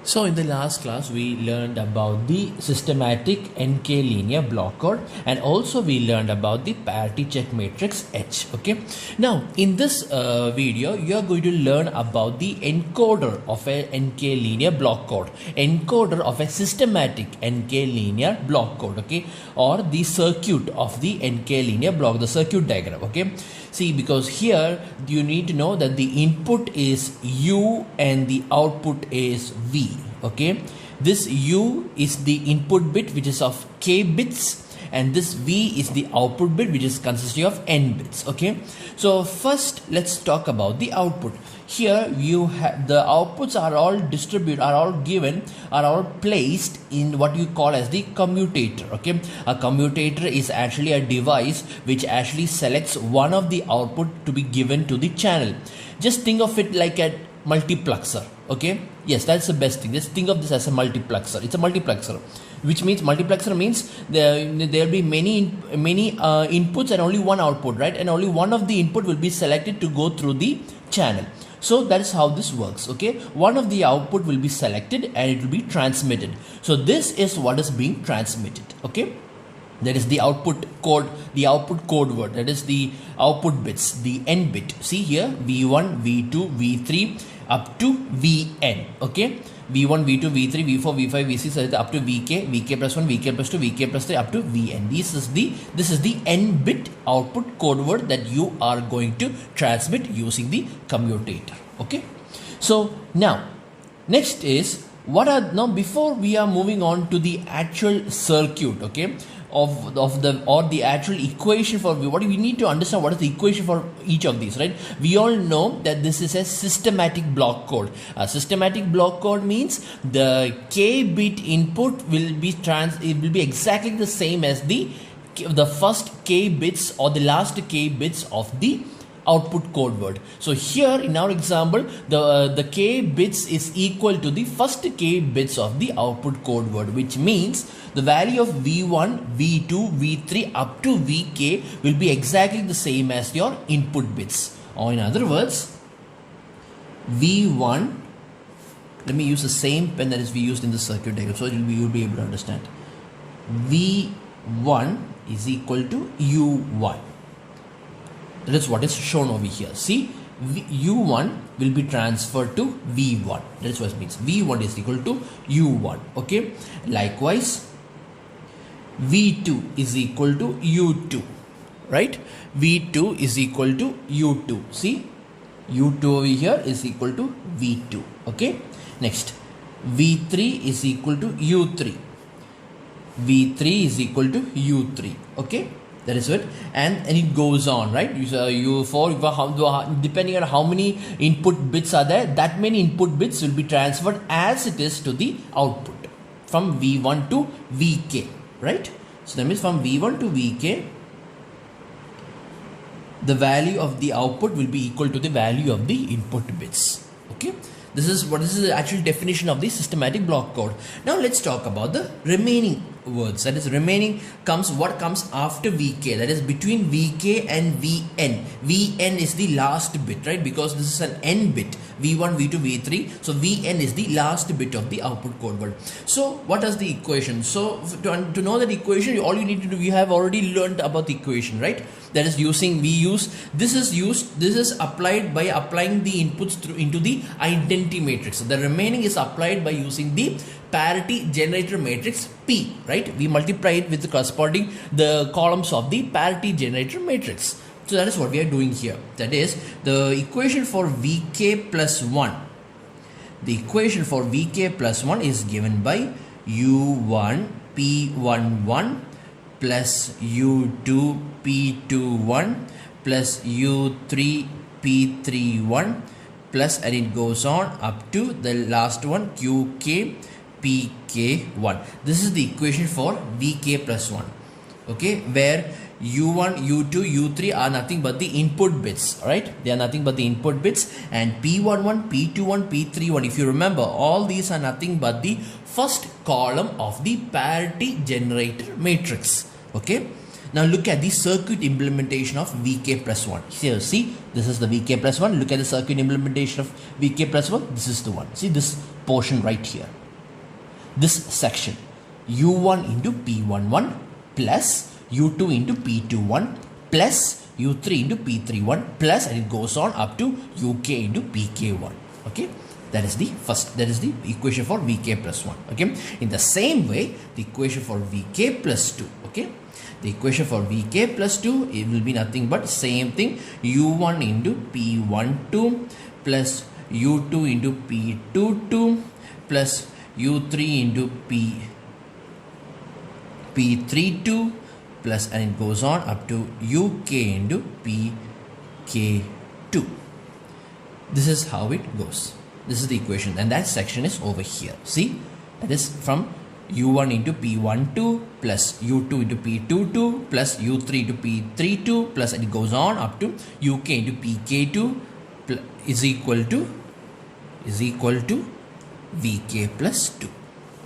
So in the last class we learned about the systematic NK linear block code, and also we learned about the parity check matrix H. Okay, now in this video you are going to learn about the encoder of a NK linear block code, encoder of a systematic NK linear block code, okay, or the circuit of the NK linear block, the circuit diagram. Okay, see, because here you need to know that the input is U and the output is V. Okay, this U is the input bit which is of K bits, and this V is the output bit which is consisting of N bits. Okay, so first let's talk about the output. Here you have the outputs are all distributed, are all given, are all placed in what you call as the commutator. Okay, a commutator is actually a device which actually selects one of the output to be given to the channel. Just think of it like a multiplexer. Okay, yes, that's the best thing. Just think of this as a multiplexer. It's a multiplexer, which means multiplexer means there will be many inputs and only one output, right? And only one of the input will be selected to go through the channel. So that is how this works. Okay, one of the output will be selected and it will be transmitted. So this is what is being transmitted. Okay, that is the output code, the output code word, that is the output bits, the N bit. See here, V1, V2, V3 up to Vn. Okay, V1, V2, V3, V4, V5, V6 up to Vk, Vk plus 1, Vk plus 2, Vk plus 3 up to Vn. This is the N bit output code word that you are going to transmit using the commutator. Okay, so now next is before we are moving on to the actual circuit, okay, of the actual equation for what we need to understand, what is the equation for each of these, right? We all know that this is a systematic block code. A systematic block code means the K bit input will be exactly the same as the first K bits or the last K bits of the output code word. So here in our example, the K bits is equal to the first K bits of the output code word, which means the value of V1, V2, V3 up to Vk will be exactly the same as your input bits. Or in other words, V1, let me use the same pen that is we used in the circuit diagram, so you'll be able to understand. V1 is equal to U1. That is what is shown over here. See, U1 will be transferred to V1. That is what it means. V1 is equal to U1. Okay. Likewise, V2 is equal to U2. Right? V2 is equal to U2. See, U2 over here is equal to V2. Okay. Next, V3 is equal to U3. V3 is equal to U3. Okay. That is it, and it goes on, right? Depending on how many input bits are there, that many input bits will be transferred as it is to the output from V1 to Vk, right? So that means from V1 to Vk, the value of the output will be equal to the value of the input bits. Okay, this is the actual definition of the systematic block code. Now let's talk about the remaining words. That is, remaining what comes after Vk, that is between Vk and Vn. Vn is the last bit, right? Because this is an N bit, V1, V2, V3. So Vn is the last bit of the output code word. So what is the equation? So to know that equation, all you need to do, we have already learned about the equation, right? That is this is applied by applying the inputs into the identity matrix. So the remaining is applied by using the parity generator matrix P, right? We multiply it with the corresponding the columns of the parity generator matrix. So that is what we are doing here. That is the equation for Vk plus 1. The equation for Vk plus 1 is given by U1 P11 plus U2 P21 plus U3 P31 plus, and it goes on up to the last one, Qk Pk1. This is the equation for Vk plus 1. Okay, where U1, U2, U3 are nothing but the input bits, right? They are nothing but the input bits, and P11, P21, P31, if you remember, all these are nothing but the first column of the parity generator matrix. Okay, Now look at the circuit implementation of Vk plus 1. Here, see, this is the Vk plus 1. Look at the circuit implementation of Vk plus 1. This is the one. See this portion right here. This section. U1 into P11 plus U2 into P21 plus U3 into P31 plus, and it goes on up to UK into PK1. Okay. That is the first, that is the equation for Vk plus 1. Okay. In the same way, the equation for Vk plus 2. Okay. The equation for Vk plus 2, it will be nothing but same thing. U1 into P12 plus U2 into P22 plus U3 into P32 plus, and it goes on up to UK into PK2. This is how it goes. This is the equation, and that section is over here. See, that is from U1 into P12 plus U2 into P22 plus U3 into P32 plus, and it goes on up to UK into PK2 is equal to Vk plus 2.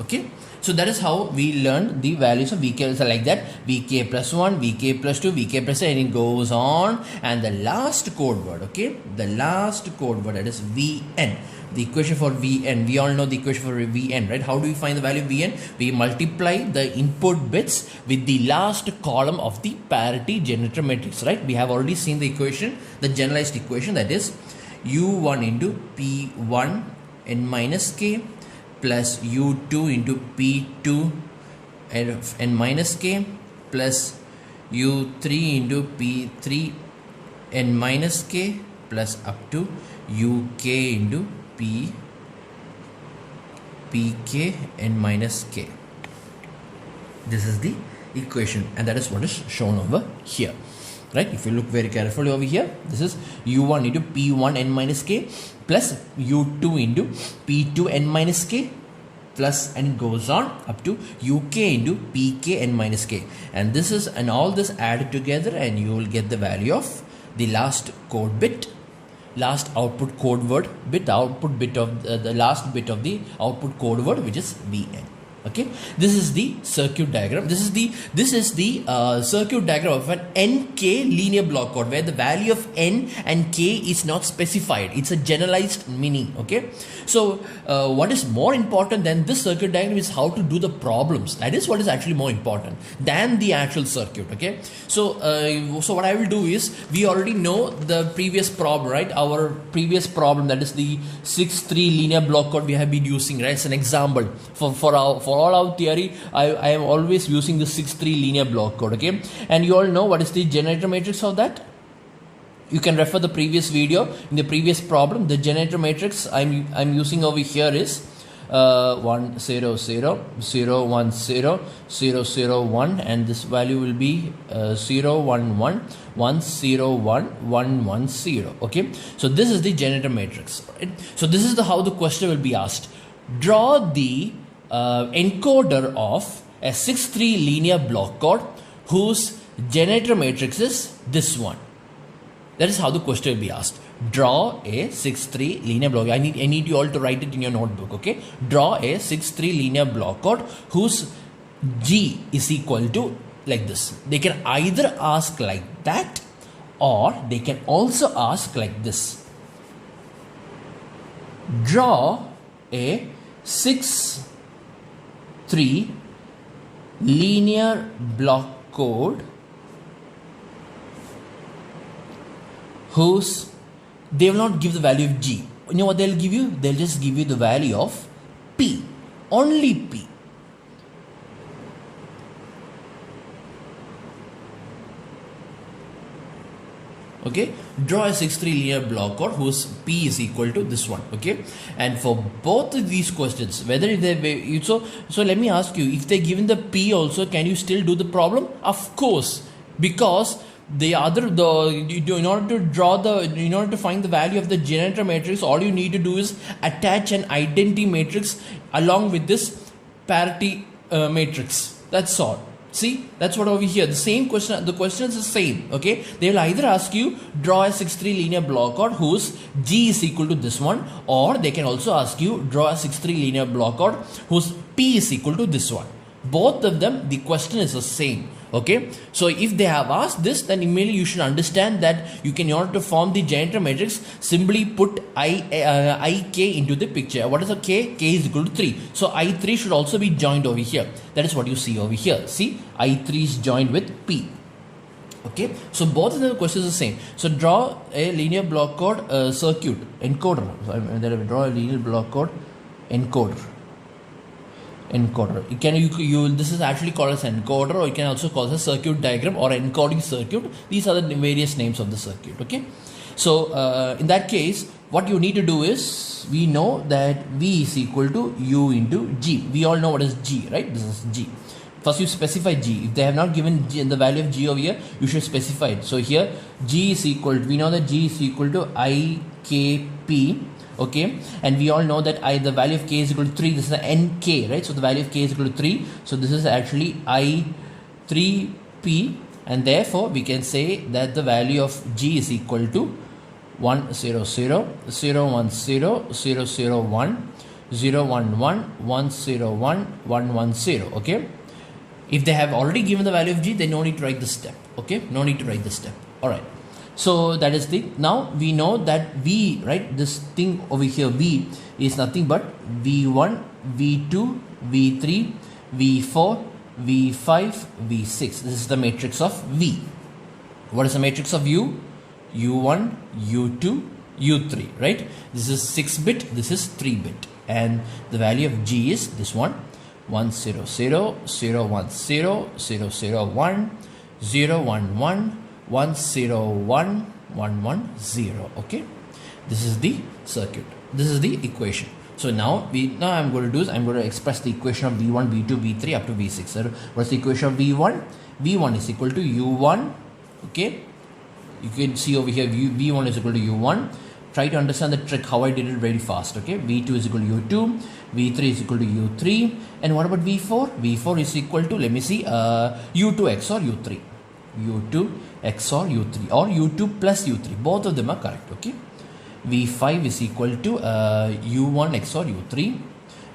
Okay. So that is how we learned the values of Vk. So like that, Vk plus 1, Vk plus 2, Vk plus 3, and it goes on. And the last code word, okay, the last code word, that is Vn. The equation for Vn, we all know the equation for Vn, right? How do we find the value of Vn? We multiply the input bits with the last column of the parity generator matrix, right? We have already seen the equation, the generalized equation, that is U1 into P1 n minus k plus U2 into P2 n minus k plus U3 into P3 n minus k plus up to UK into PK n minus k. This is the equation, and that is what is shown over here, right? If you look very carefully over here, this is U1 into P1 n minus k plus U2 into P2 n minus k plus, and it goes on up to UK into PK n minus k, and this is, and all this added together, and you will get the value of the last code bit, last output code word bit, the output bit of the last bit of the output code word, which is Vn. Okay, this is the circuit diagram. This is the circuit diagram of an NK linear block code, where the value of N and K is not specified. It's a generalized meaning. Okay, so what is more important than this circuit diagram is how to do the problems. That is what is actually more important than the actual circuit. Okay, so what I will do is, we already know the previous problem, right? Our previous problem, that is the 6-3 linear block code we have been using, right? It's an example for all our theory. I am always using the 6-3 linear block code. Okay, and you all know what is the generator matrix of that. You can refer the previous video. In the previous problem, the generator matrix I'm using over here is 1 0 0 0 1 0 0 0 1, and this value will be 0 1 1 1 0 1 1 1 0. Okay, so this is the generator matrix, right? So this is how the question will be asked. Draw the encoder of a 6-3 linear block code whose generator matrix is this one. That is how the question will be asked. Draw a 6-3 linear block. I need you all to write it in your notebook. Okay, draw a 6-3 linear block code whose G is equal to like this. They can either ask like that, or they can also ask like this. Draw a 6-3 linear block code whose, they will not give the value of G. You know what they'll give you? They'll just give you the value of P, only P. Okay, draw a 6-3 linear block code whose P is equal to this one. Okay, and for both of these questions, whether they so let me ask you, if they given the P also, can you still do the problem? Of course, because in order to find the value of the generator matrix, all you need to do is attach an identity matrix along with this parity matrix. That's all. See, that's what over here. The same question, the question is the same. Okay, they will either ask you draw a 6-3 linear block code whose G is equal to this one, or they can also ask you draw a 6-3 linear block code whose P is equal to this one. Both of them, the question is the same. Okay, so if they have asked this, then immediately you should understand that you can, in order to form the generator matrix, simply put ik into the picture. What is a k? K is equal to 3. So I3 should also be joined over here. That is what you see over here. See, I3 is joined with P. Okay, so both of the questions are the same. So draw a linear block code circuit encoder. So I'm draw a linear block code encoder. Encoder. This is actually called as encoder, or you can also call it a circuit diagram or encoding circuit. These are the various names of the circuit. Okay, so in that case, what you need to do is, we know that V is equal to U into G. We all know what is G, right? This is G. First you specify G. If they have not given G, the value of G over here, you should specify it. So here G is equal to, we know that G is equal to IKP. Okay, and we all know that the value of K is equal to 3. This is the NK, right? So the value of K is equal to 3. So this is actually I3P, and therefore we can say that the value of G is equal to 100, 010, 001, 011, 101, 110. Okay, if they have already given the value of G, then no need to write the step. Okay, no need to write the step. All right. So that is the, now we know that V, right, this thing over here, V is nothing but V1, V2, V3, V4, V5, V6. This is the matrix of V. What is the matrix of U? U1, U2, U3, right? This is 6-bit, this is 3-bit. And the value of G is this one, 100, 010, 001, 011, 101, 110. Okay, this is the circuit, this is the equation. So now I'm going to do is, I'm going to express the equation of V1, V2, V3 up to V6. So what's the equation of V1? V1 is equal to U1. Okay, you can see over here V1 is equal to U1. Try to understand the trick how I did it very fast. Okay, V2 is equal to U2, V3 is equal to U3, and what about V4? V4 is equal to, let me see, U2 XOR U3. U2 XOR U3 or U2 plus U3, both of them are correct. Okay, V5 is equal to U1 XOR U3,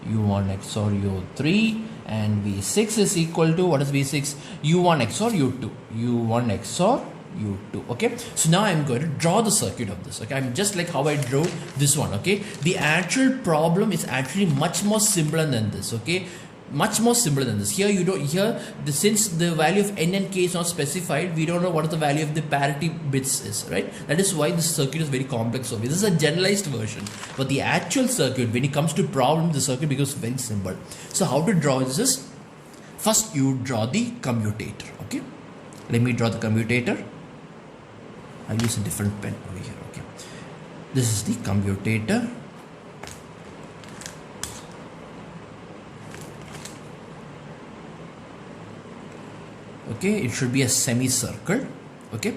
U1 XOR U3, and V6 is equal to, what is V6? U1 XOR U2, U1 XOR U2. Okay, so now I'm going to draw the circuit of this. Okay, I'm just like how I drew this one. Okay, the actual problem is actually much more simpler than this. Okay, much more simpler than this. Here you don't, since the value of n and k is not specified, we don't know what the value of the parity bits is, right? That is why this circuit is very complex over here. This is a generalized version, but the actual circuit, when it comes to problem, the circuit becomes very simple. So how to draw this is, first you draw the commutator. Okay, let me draw the commutator. I'll use a different pen over here. Okay, this is the commutator. Okay, it should be a semicircle. Okay,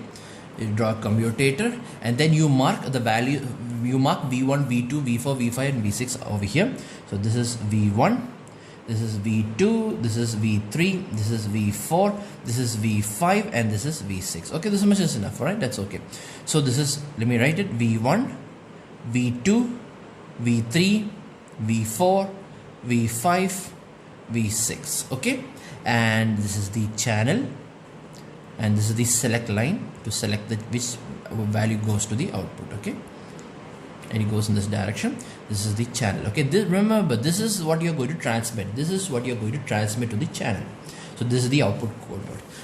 you draw a commutator, and then you mark the value, you mark V1, V2, V4, V5 and V6 over here. So this is V1, this is V2, this is V3, this is V4, this is V5, and this is V6. Okay, this much is enough, right? That's okay. So this is, let me write it, V1, V2, V3, V4, V5, V6. Okay, and this is the channel, and this is the select line to select which value goes to the output. Okay, and it goes in this direction. This is the channel. Okay, remember, this is what you're going to transmit. This is what you're going to transmit to the channel. So this is the output code.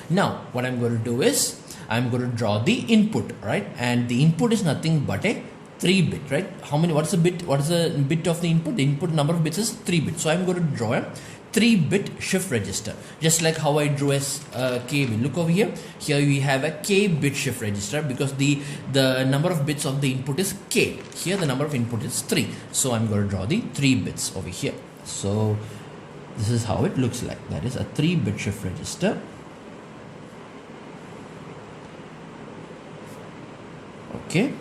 Now what I'm going to do is, I'm going to draw the input, right? And the input is nothing but a 3-bit, right? How many, what's the bit, what is the bit of the input? The input number of bits is 3 bits. So I'm going to draw a 3-bit shift register, just like how I drew as K. Look over here. Here we have a K bit shift register, because the number of bits of the input is K. Here the number of input is 3. So I'm going to draw the 3 bits over here. So this is how it looks like. That is a 3-bit shift register. Okay,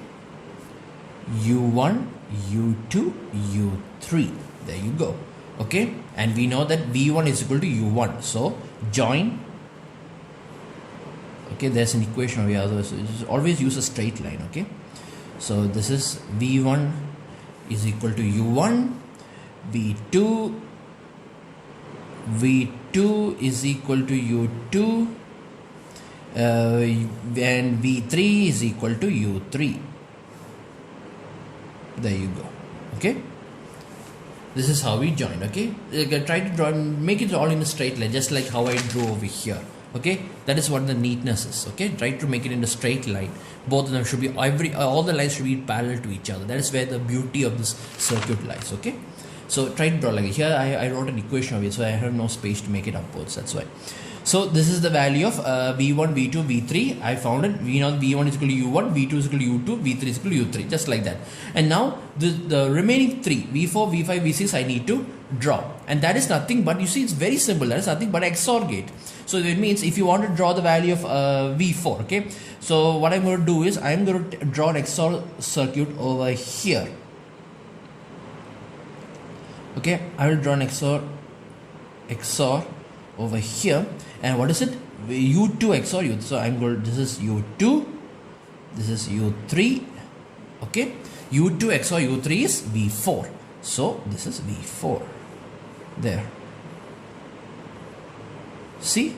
U1, U2, U3. There you go. Okay, and we know that V1 is equal to U1. So join. Okay, there's an equation over here. So always use a straight line. Okay, so this is V1 is equal to U1, V2 is equal to U2, and V3 is equal to U3. There you go. Okay, this is how we join. Okay, try to draw, make it all in a straight line, just like how I drew over here. Okay, that is what the neatness is. Okay, try to make it in a straight line. Both of them should be, all the lines should be parallel to each other. That is where the beauty of this circuit lies. Okay, so try to draw like here. I wrote an equation of it, so I have no space to make it upwards. That's why. So this is the value of V1, V2, V3. I found it. V1 is equal to U1, V2 is equal to U2, V3 is equal to U3, just like that. And now the remaining three, V4, V5, V6, I need to draw. And that is nothing but, you see, it's very simple. That is nothing but XOR gate. So it means if you want to draw the value of V4, okay. So what I'm going to do is I'm going to draw an XOR circuit over here. Okay, I will draw an XOR over here. And what is it? U2 XOR U3. So I'm going to, this is U2, this is U3. Okay, U2 XOR U3 is V4. So this is V4. There. See?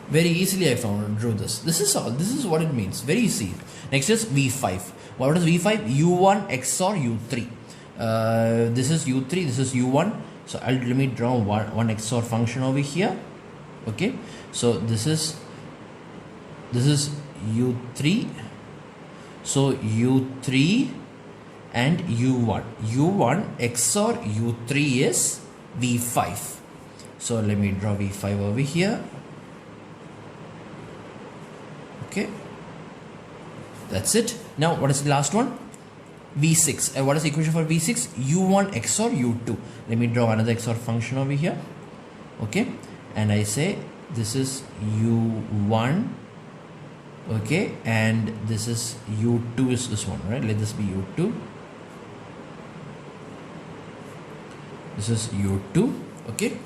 Very easily I drew this. This is all. This is what it means. Very easy. Next is V5. What is V5? U1 XOR U3. This is U3. This is U1. So let me draw one XOR function over here. Okay. So this is U3. So U3 and U1. U1 XOR U3 is V5. So let me draw V5 over here. Okay, that's it. Now what is the last one? V6. And what is the equation for V6? U1 XOR U2. Let me draw another XOR function over here. Okay, and I say this is U1. Okay, and this is U2 is this one, right? Let this be U2. This is U2. Okay,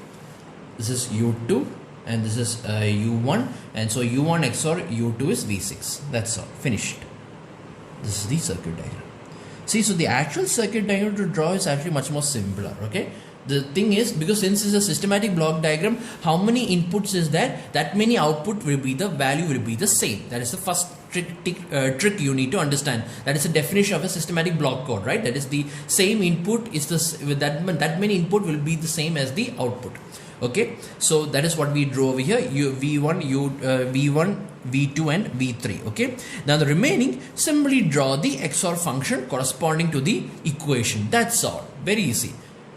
this is U2 and this is U1, and so U1 XOR U2 is V6. That's all. Finished. This is the circuit diagram. See, so the actual circuit diagram to draw is actually much more simpler. Okay, the thing is, because since it's a systematic block diagram, how many inputs is there? That many output will be, the value will be the same. That is the first trick you need to understand. That is the definition of a systematic block code, right? That is the same input is this, with that many input will be the same as the output. Okay, so that is what we drew over here. V1, V2 and V3. Okay, now the remaining, simply draw the XOR function corresponding to the equation. That's all. Very easy.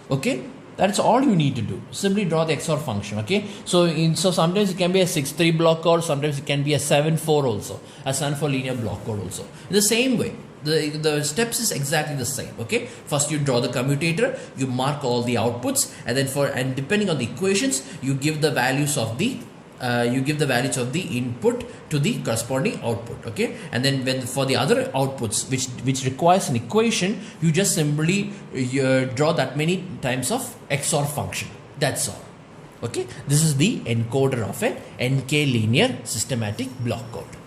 Okay, that's all you need to do. Simply draw the XOR function. Okay, so sometimes it can be a 6-3 block code, sometimes it can be a 7-4 also, a 7-4 linear block code also. In the same way, the steps is exactly the same. Okay, first you draw the commutator, you mark all the outputs, and then depending on the equations, you give the values of the input to the corresponding output. Okay, and then when for the other outputs which requires an equation, you just simply draw that many times of XOR function. That's all. Okay, this is the encoder of an NK linear systematic block code.